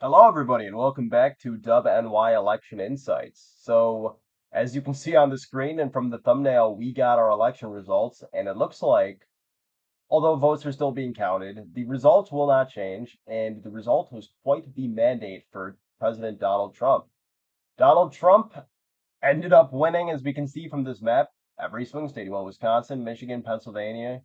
Hello, everybody, and welcome back to Dub NY Election Insights. As you can see on the screen and from the thumbnail, we got our election results, and it looks like, although votes are still being counted, the results will not change, and the result was quite the mandate for President Donald Trump. Donald Trump ended up winning, as we can see from this map, every swing state. He won Wisconsin, Michigan, Pennsylvania.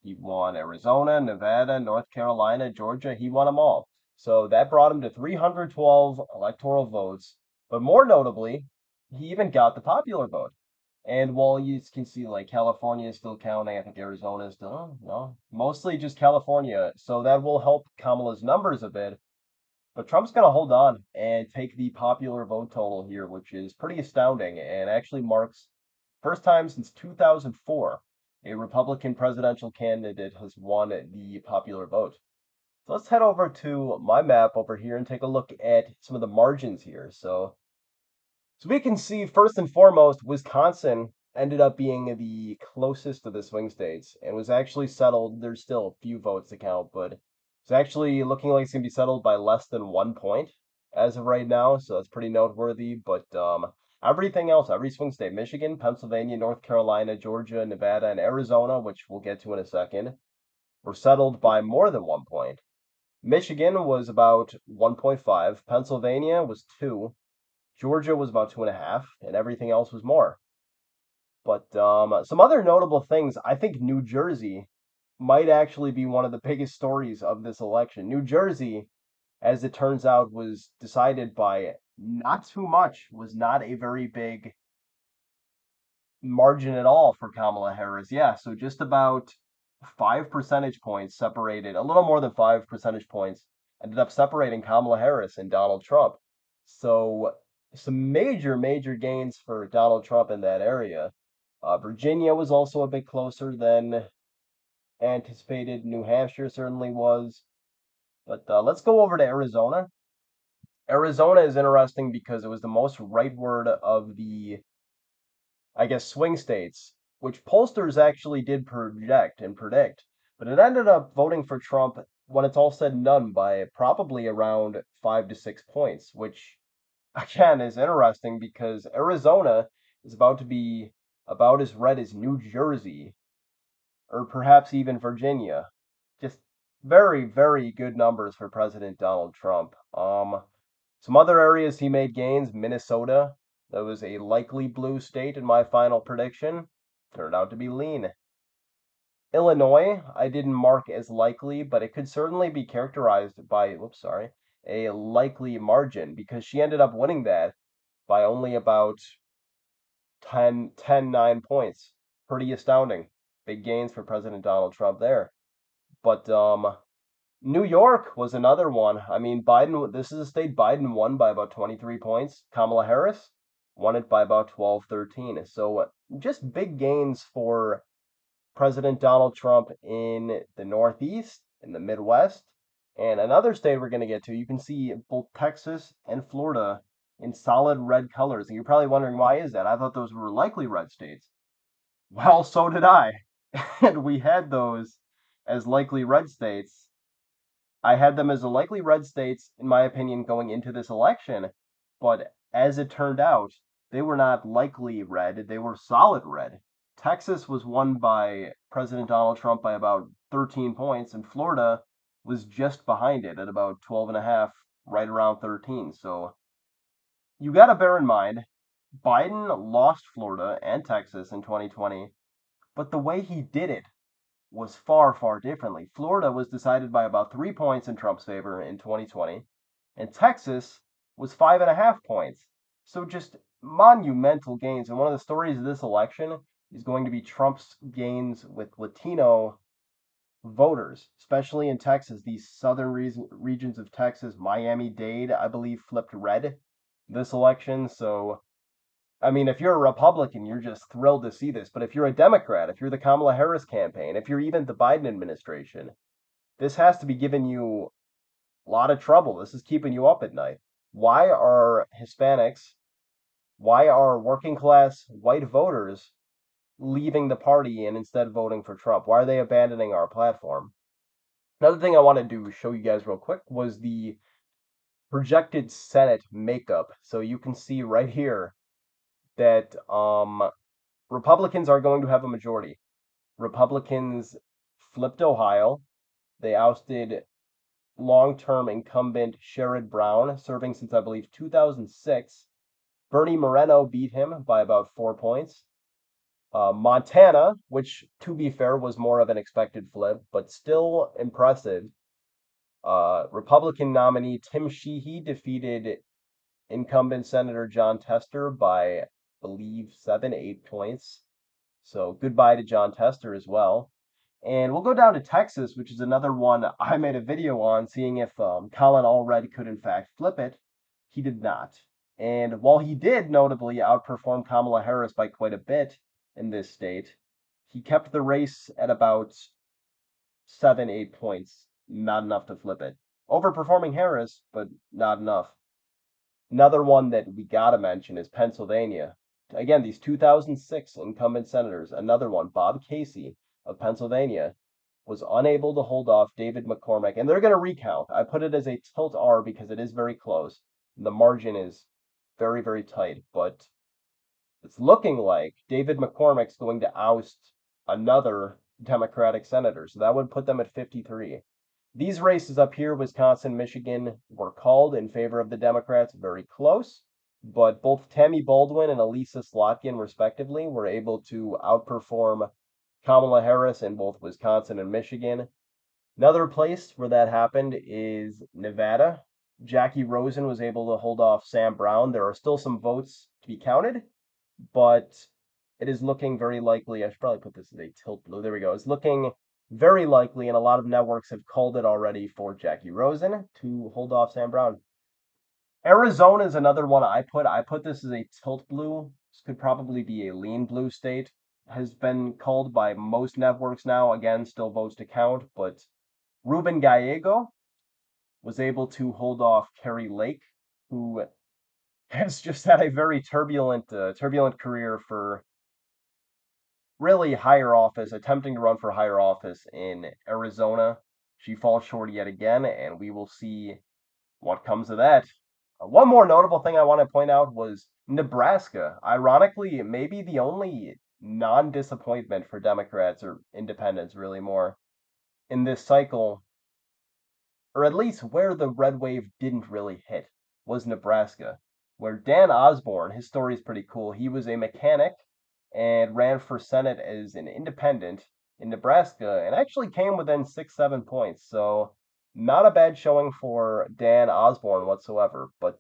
He won Arizona, Nevada, North Carolina, Georgia. He won them all. So that brought him to 312 electoral votes. But more notably, he even got the popular vote. And while you can see, like, California is still counting, I think Arizona is still, no, mostly just California. So that will help Kamala's numbers a bit. But Trump's going to hold on and take the popular vote total here, which is pretty astounding and actually marks first time since 2004 a Republican presidential candidate has won the popular vote. So let's head over to my map over here and take a look at some of the margins here. So we can see first and foremost, Wisconsin ended up being the closest to the swing states and was actually settled. There's still a few votes to count, but it's actually looking like it's going to be settled by less than 1 point as of right now. So that's pretty noteworthy. But everything else, every swing state, Michigan, Pennsylvania, North Carolina, Georgia, Nevada, and Arizona, which we'll get to in a second, were settled by more than 1 point. Michigan was about 1.5, Pennsylvania was 2, Georgia was about 2.5, and everything else was more. But some other notable things, I think New Jersey might actually be one of the biggest stories of this election. New Jersey, as it turns out, was decided by not too much, was not a very big margin at all for Kamala Harris. Yeah, so just about 5 percentage points separated, a little more than 5 percentage points ended up separating Kamala Harris and Donald Trump. So some major, major gains for Donald Trump in that area. Virginia was also a bit closer than anticipated. New Hampshire certainly was. But let's go over to Arizona. Arizona is interesting because it was the most rightward of the, I guess, swing states, which pollsters actually did project and predict. But it ended up voting for Trump when it's all said and done by probably around 5 to 6 points, which again is interesting because Arizona is about to be about as red as New Jersey or perhaps even Virginia. Just very, very good numbers for President Donald Trump. Some other areas he made gains, Minnesota, that was a likely blue state in my final prediction, turned out to be lean. Illinois, I didn't mark as likely, but it could certainly be characterized by, whoops, sorry, a likely margin because she ended up winning that by only about 9 points. Pretty astounding. Big gains for President Donald Trump there. But New York was another one. I mean, Biden, this is a state Biden won by about 23 points. Kamala Harris won it by about 12, 13. So just big gains for President Donald Trump in the Northeast, in the Midwest, and another state we're going to get to. You can see both Texas and Florida in solid red colors. And you're probably wondering, why is that? I thought those were likely red states. Well, so did I. And we had those as likely red states. I had them as a likely red states, in my opinion, going into this election. But as it turned out, they were not likely red, they were solid red. Texas was won by President Donald Trump by about 13 points, and Florida was just behind it at about 12 and a half, right around 13. So you got to bear in mind, Biden lost Florida and Texas in 2020, but the way he did it was far, far differently. Florida was decided by about 3 points in Trump's favor in 2020, and Texas was 5.5 points. So just monumental gains. And one of the stories of this election is going to be Trump's gains with Latino voters, especially in Texas. These southern regions of Texas, Miami-Dade, I believe, flipped red this election. So I mean, if you're a Republican, you're just thrilled to see this. But if you're a Democrat, if you're the Kamala Harris campaign, if you're even the Biden administration, this has to be giving you a lot of trouble. This is keeping you up at night. Why are Hispanics, why are working class white voters leaving the party and instead voting for Trump? Why are they abandoning our platform? Another thing I wanted to show you guys real quick was the projected Senate makeup. So you can see right here that Republicans are going to have a majority. Republicans flipped Ohio. They ousted long-term incumbent Sherrod Brown, serving since I believe 2006. Bernie Moreno beat him by about 4 points. Montana, which to be fair was more of an expected flip, but still impressive. Republican nominee Tim Sheehy defeated incumbent Senator Jon Tester by, I believe, 8 points. So goodbye to Jon Tester as well. And we'll go down to Texas, which is another one I made a video on, seeing if Colin Allred could in fact flip it. He did not. And while he did notably outperform Kamala Harris by quite a bit in this state, he kept the race at about 8 points. Not enough to flip it. Overperforming Harris, but not enough. Another one that we gotta mention is Pennsylvania. Again, these 2006 incumbent senators, another one, Bob Casey of Pennsylvania, was unable to hold off David McCormick. And they're going to recount. I put it as a tilt R because it is very close. The margin is very, very tight. But it's looking like David McCormick's going to oust another Democratic senator. So that would put them at 53. These races up here, Wisconsin, Michigan, were called in favor of the Democrats, very close, but both Tammy Baldwin and Elisa Slotkin, respectively, were able to outperform Kamala Harris in both Wisconsin and Michigan. Another place where that happened is Nevada. Jackie Rosen was able to hold off Sam Brown. There are still some votes to be counted, but it is looking very likely. I should probably put this as a tilt blue. There we go. It's looking very likely, and a lot of networks have called it already for Jackie Rosen to hold off Sam Brown. Arizona is another one I put this as a tilt blue. This could probably be a lean blue state. Has been called by most networks now. Again, still votes to count, but Ruben Gallego was able to hold off Kari Lake, who has just had a very turbulent career for really higher office, attempting to run for higher office in Arizona. She falls short yet again, and we will see what comes of that. One more notable thing I want to point out was Nebraska. Ironically, maybe the only non-disappointment for Democrats or independents, really more, in this cycle, or at least where the red wave didn't really hit, was Nebraska, where Dan Osborne, his story is pretty cool. He was a mechanic and ran for Senate as an independent in Nebraska and actually came within 7 points. So not a bad showing for Dan Osborne whatsoever. But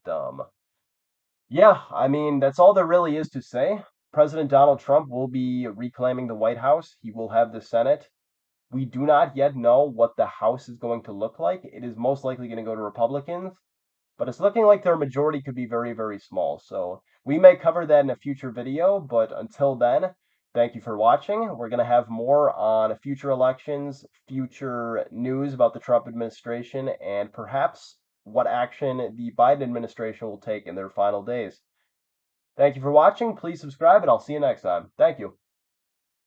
yeah, I mean, that's all there really is to say. President Donald Trump will be reclaiming the White House. He will have the Senate. We do not yet know what the House is going to look like. It is most likely going to go to Republicans, but it's looking like their majority could be very, very small. So we may cover that in a future video, but until then, thank you for watching. We're going to have more on future elections, future news about the Trump administration, and perhaps what action the Biden administration will take in their final days. Thank you for watching. Please subscribe, and I'll see you next time. Thank you.